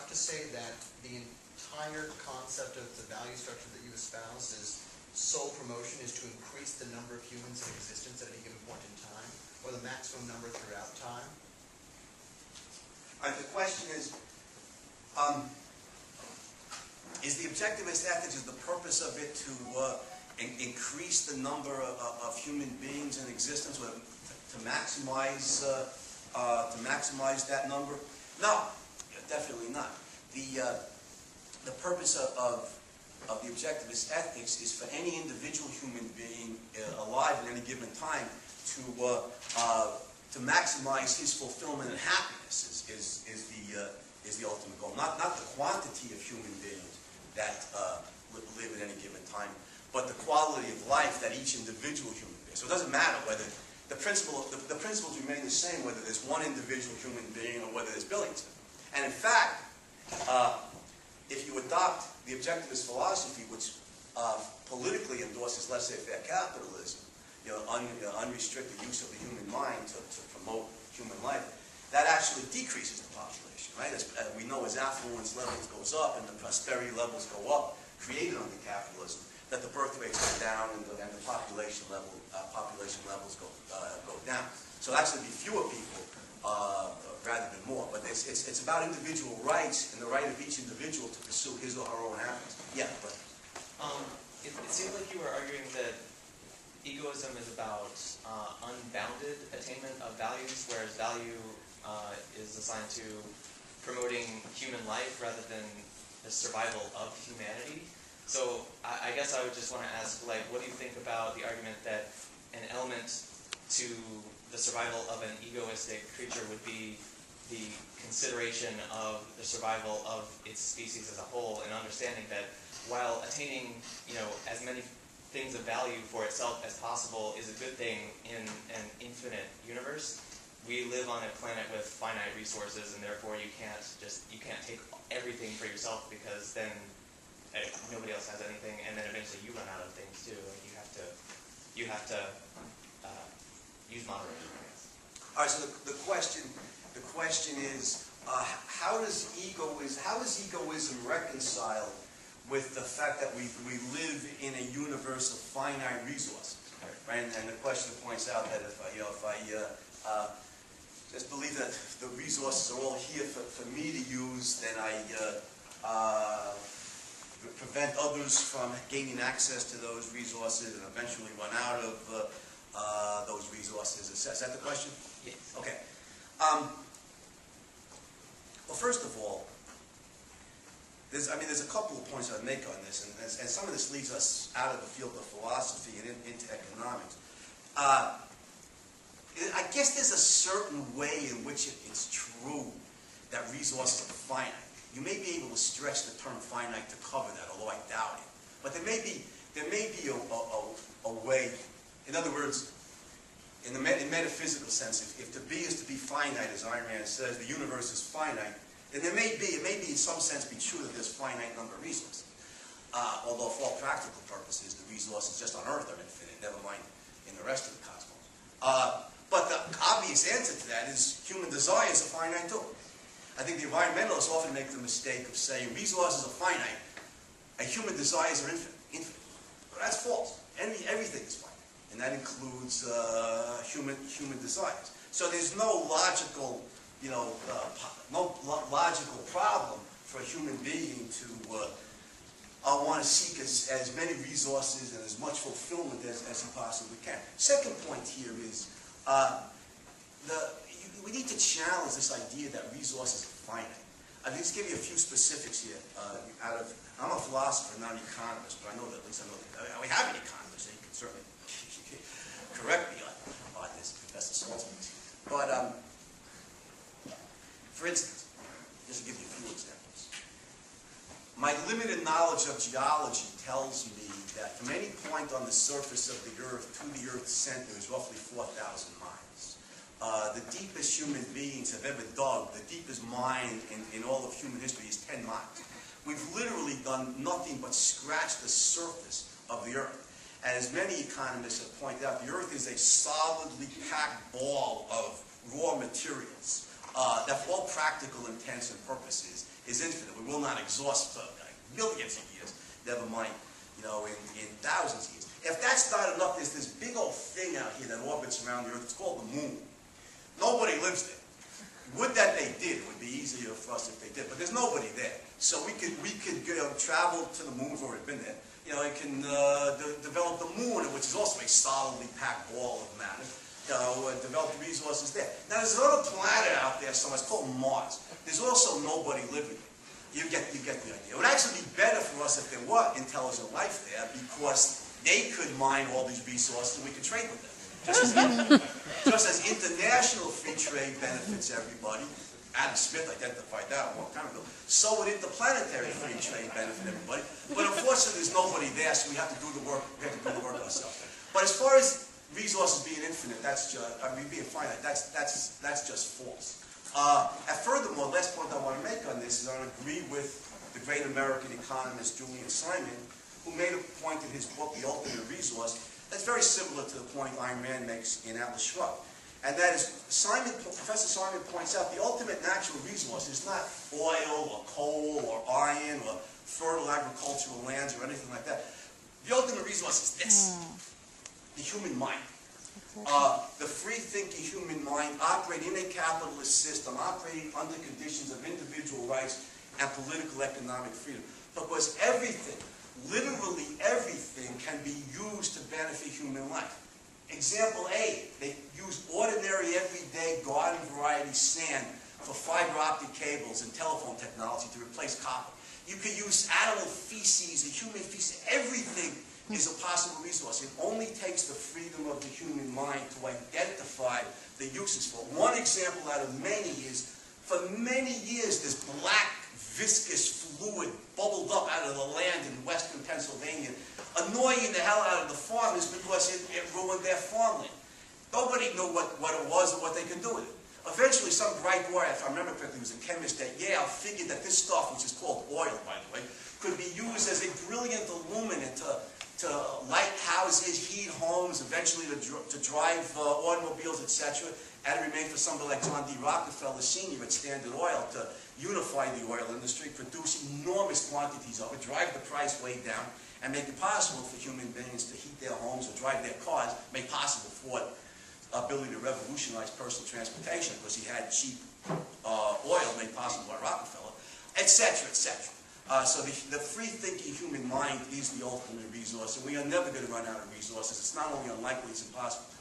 to say that the entire concept of the value structure that you espouse is sole promotion is to increase the number of humans in existence at any given point in time, or the maximum number throughout time? The question is the objectivist ethics, is the purpose of it to increase the number of human beings in existence, to maximize that number? No, definitely not. The purpose of the objectivist ethics is for any individual human being alive at any given time to maximize his fulfillment and happiness is the ultimate goal. Not the quantity of human beings that live at any given time, but the quality of life that each individual human being. So it doesn't matter whether the principles remain the same whether there's one individual human being or whether there's billions. And in fact, if you adopt the objectivist philosophy, which politically endorses laissez-faire capitalism, unrestricted use of the human mind to promote human life, that actually decreases the population, right? As we know, as affluence levels goes up and the prosperity levels go up, created under capitalism, that the birth rates go down and the population levels go down. So actually, be fewer people rather than more. But it's about individual rights and the right of each individual to pursue his or her own happiness. Yeah, but it seems like you were arguing that egoism is about unbounded attainment of values, whereas value is assigned to promoting human life rather than the survival of humanity. So I guess I would just want to ask, like, what do you think about the argument that an element to the survival of an egoistic creature would be the consideration of the survival of its species as a whole, and understanding that while attaining, as many things of value for itself as possible is a good thing in an infinite universe, we live on a planet with finite resources, and therefore you can't take everything for yourself, because then nobody else has anything, and then eventually you run out of things too. You have to use moderation, I guess. All right. So the question is, how does egoism reconcile with the fact that we live in a universe of finite resources, right? And the question points out that if I just believe that the resources are all here for me to use, then I prevent others from gaining access to those resources and eventually run out of those resources. Is that the question? Yes. Okay. Well, first of all, there's a couple of points I'd make on this, and some of this leads us out of the field of philosophy and into economics. I guess there's a certain way in which it's true that resources are finite. You may be able to stretch the term finite to cover that, although I doubt it. But there may be a way. In other words, in metaphysical sense, if to be is to be finite, as Iron Man says, the universe is finite, then it may be in some sense be true that there's finite number of resources. Although for all practical purposes, the resources just on Earth are infinite, never mind in the rest of the cosmos. But the obvious answer to that is human desires are finite too. I think the environmentalists often make the mistake of saying resources are finite and human desires are infinite. But that's false. Everything is finite, and that includes human desires. So there's no logical problem for a human being to want to seek as many resources and as much fulfillment as he possibly can. Second point here is we need to challenge this idea that resources are finite. I'll just give you a few specifics here. I'm a philosopher, not an economist, but I know that at least we have an economist, so you can certainly correct me on this, Professor Saltzman. But for instance, just to give you a few examples, my limited knowledge of geology tells me that from any point on the surface of the Earth to the Earth's center is roughly 4,000 miles. The deepest human beings have ever dug, the deepest mine in all of human history is 10 miles. We've literally done nothing but scratch the surface of the Earth. And as many economists have pointed out, the Earth is a solidly packed ball of raw materials that for all practical intents and purposes is infinite. We will not exhaust millions of years, never mind, in thousands of years. If that's not enough, there's this big old thing out here that orbits around the Earth. It's called the moon. Nobody lives there. Would that they did. It would be easier for us if they did, but there's nobody there. So we could travel to the moon. We've already been there. It can develop the moon, which is also a solidly packed ball of matter. Develop the resources there. Now there's another planet out there somewhere. It's called Mars. There's also nobody living there. You get the idea. It would actually be better for us if there were intelligent life there, because they could mine all these resources and we could trade with them. Just as international free trade benefits everybody, Adam Smith identified that a long time ago, so would interplanetary free trade benefit everybody. But unfortunately, there's nobody there, so we have to do the work. We have to do the work ourselves. But as far as resources being infinite, that's just, being finite, that's just false. And furthermore, last point I want to make on this is I agree with the great American economist Julian Simon, who made a point in his book, The Ultimate Resource, that's very similar to the point Ayn Rand makes in Atlas Shrugged. And that is, Professor Simon points out the ultimate natural resource is not oil or coal or iron or fertile agricultural lands or anything like that. The ultimate resource is this, the human mind. The free-thinking human mind operating in a capitalist system, operating under conditions of individual rights and political economic freedom. Because everything, literally everything, can be used to benefit human life. Example A, they use ordinary, everyday, garden variety sand for fiber optic cables and telephone technology to replace copper. You could use animal feces and human feces. Everything is a possible resource. It only takes the freedom of the human mind to identify the uses for it. One example out of many is, for many years, this black, viscous fluid bubbled up out of the land in western Pennsylvania, annoying the hell out of the farmers because it ruined their farmland. Nobody knew what it was or what they could do with it. Eventually, some bright boy, if I remember correctly, was a chemist at Yale, figured that this stuff, which is called oil, by the way, could be used as a brilliant illuminant to light houses, heat homes, eventually to drive automobiles, etc. And it remained for somebody like John D. Rockefeller Sr. at Standard Oil to unify the oil industry, produce enormous quantities of it, drive the price way down, and make it possible for human beings to heat their homes or drive their cars, make possible Ford's ability to revolutionize personal transportation because he had cheap oil made possible by Rockefeller, etc., etc. So the free-thinking human mind is the ultimate resource, and we are never going to run out of resources. It's not only unlikely, it's impossible.